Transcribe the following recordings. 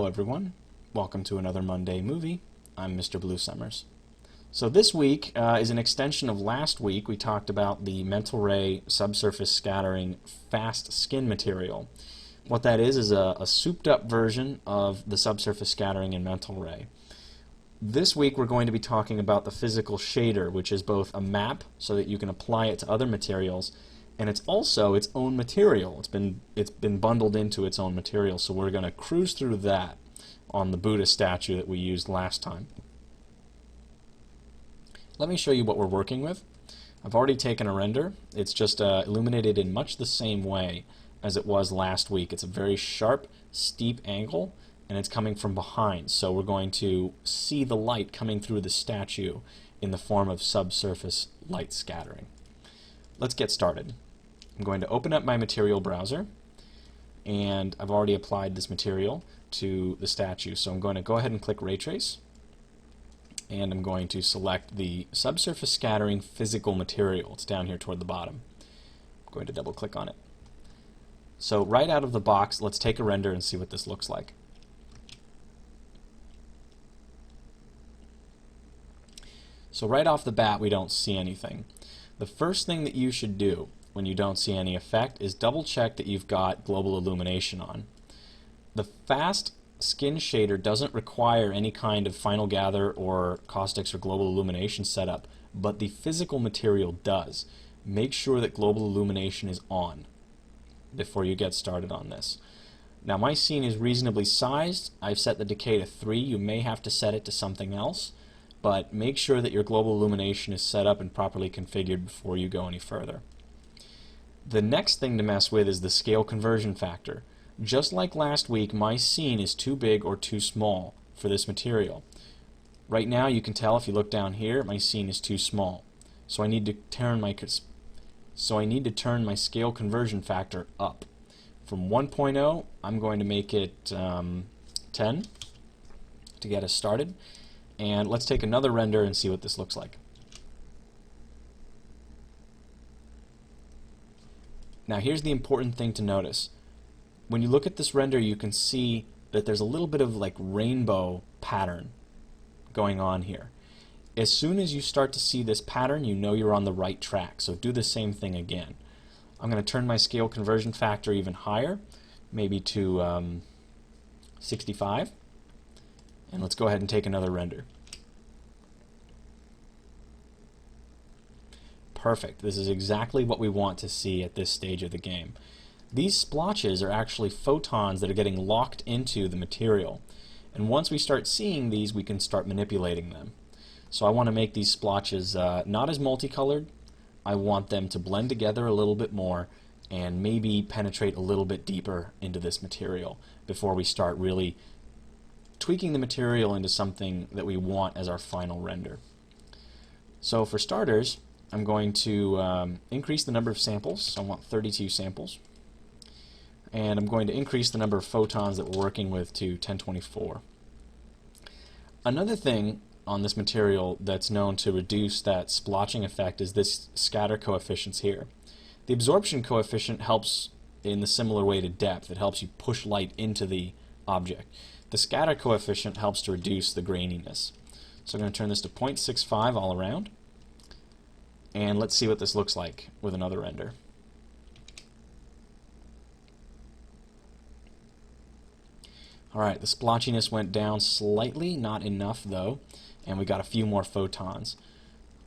Hello everyone, welcome to another Monday movie. I'm Mr. Blue Summers. So this week is an extension of last week. We talked about the mental ray subsurface scattering fast skin material. What that is a souped up version of the subsurface scattering in mental ray. This week we're going to be talking about the physical shader, which is both a map so that you can apply it to other materials, and it's also its own material. It's been bundled into its own material, so we're going to cruise through that on the Buddha statue that we used last time. Let me show you what we're working with. I've already taken a render. It's just illuminated in much the same way as it was last week. It's a very sharp, steep angle, and it's coming from behind, so we're going to see the light coming through the statue in the form of subsurface light scattering. Let's get started. I'm going to open up my material browser, and I've already applied this material to the statue, so I'm going to go ahead and click Ray Trace, and I'm going to select the subsurface scattering physical material. It's down here toward the bottom. I'm going to double click on it. So right out of the box, let's take a render and see what this looks like. So right off the bat, we don't see anything. The first thing that you should do when you don't see any effect is double check that you've got global illumination on. The fast skin shader doesn't require any kind of final gather or caustics or global illumination setup, but the physical material does. Make sure that global illumination is on before you get started on this. Now my scene is reasonably sized. I've set the decay to 3. You may have to set it to something else, but make sure that your global illumination is set up and properly configured before you go any further. The next thing to mess with is the scale conversion factor. Just like last week, my scene is too big or too small for this material. Right now you can tell if you look down here, my scene is too small. So I need to turn my scale conversion factor up. From 1.0, I'm going to make it 10 to get us started. And let's take another render and see what this looks like. Now here's the important thing to notice. When you look at this render, you can see that there's a little bit of like rainbow pattern going on here. As soon as you start to see this pattern, you know you're on the right track. So do the same thing again. I'm going to turn my scale conversion factor even higher, maybe to 65. And let's go ahead and take another render. Perfect. This is exactly what we want to see at this stage of the game. These splotches are actually photons that are getting locked into the material. And once we start seeing these, we can start manipulating them. So I want to make these splotches not as multicolored. I want them to blend together a little bit more and maybe penetrate a little bit deeper into this material before we start really tweaking the material into something that we want as our final render. So for starters, I'm going to increase the number of samples. I want 32 samples. And I'm going to increase the number of photons that we're working with to 1024. Another thing on this material that's known to reduce that splotching effect is this scatter coefficient here. The absorption coefficient helps in the similar way to depth. It helps you push light into the object. The scatter coefficient helps to reduce the graininess. So I'm going to turn this to 0.65 all around, and let's see what this looks like with another render. Alright, the splotchiness went down slightly, not enough though, and we got a few more photons.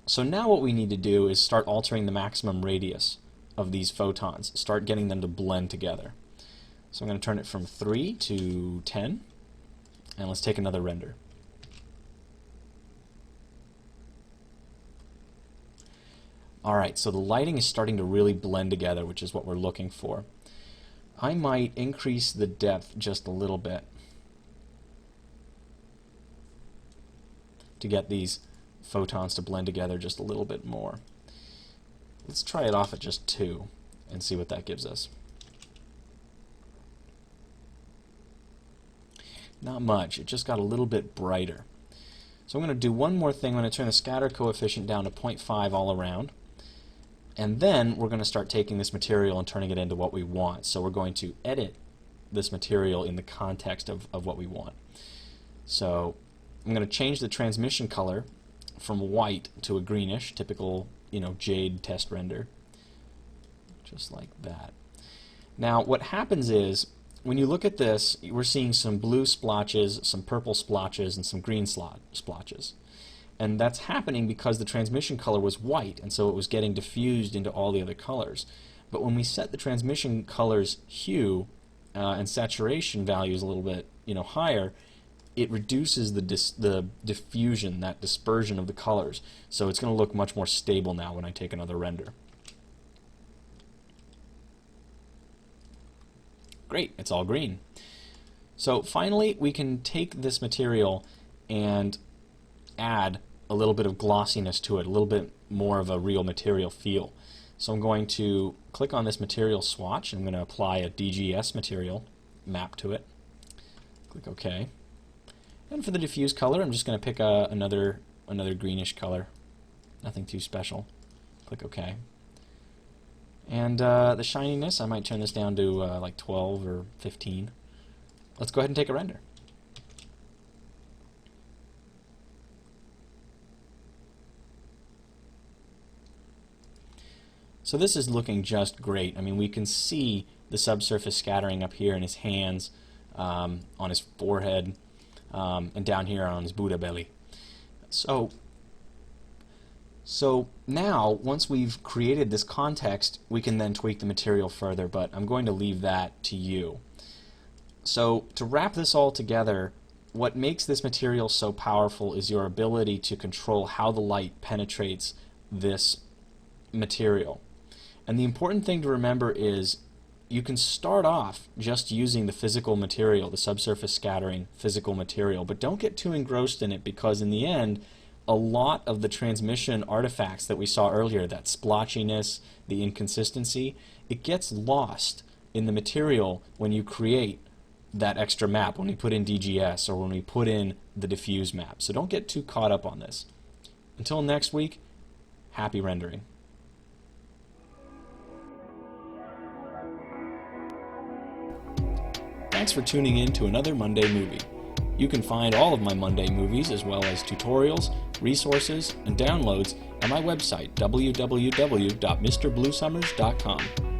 So now what we need to do is start altering the maximum radius of these photons, start getting them to blend together. So I'm going to turn it from 3 to 10. And let's take another render. Alright, so the lighting is starting to really blend together, which is what we're looking for. I might increase the depth just a little bit to get these photons to blend together just a little bit more. Let's try it off at just 2 and see what that gives us. Not much, it just got a little bit brighter. So I'm going to do one more thing. I'm going to turn the scatter coefficient down to 0.5 all around, and then we're going to start taking this material and turning it into what we want. So we're going to edit this material in the context of what we want. So I'm going to change the transmission color from white to a greenish, typical, jade test render, just like that. Now what happens is, when you look at this, we're seeing some blue splotches, some purple splotches, and some green splotches. And that's happening because the transmission color was white, and so it was getting diffused into all the other colors. But when we set the transmission color's hue and saturation values a little bit higher, it reduces the diffusion, that dispersion of the colors. So it's going to look much more stable now when I take another render. Great, it's all green. So finally, we can take this material and add a little bit of glossiness to it, a little bit more of a real material feel. So I'm going to click on this material swatch, and I'm going to apply a DGS material map to it. Click OK. And for the diffuse color, I'm just going to pick another greenish color. Nothing too special. Click OK. And the shininess, I might turn this down to like 12 or 15. Let's go ahead and take a render. So this is looking just great. I mean, we can see the subsurface scattering up here in his hands, on his forehead, and down here on his Buddha belly. So now, once we've created this context, we can then tweak the material further, but I'm going to leave that to you. So to wrap this all together, what makes this material so powerful is your ability to control how the light penetrates this material. And the important thing to remember is you can start off just using the physical material, the subsurface scattering physical material, but don't get too engrossed in it, because in the end, a lot of the transmission artifacts that we saw earlier, that splotchiness, the inconsistency, it gets lost in the material when you create that extra map, when we put in DGS or when we put in the diffuse map. So don't get too caught up on this. Until next week, happy rendering. Thanks for tuning in to another Monday Movie. You can find all of my Monday movies, as well as tutorials, resources, and downloads at my website, www.mrbluesummers.com.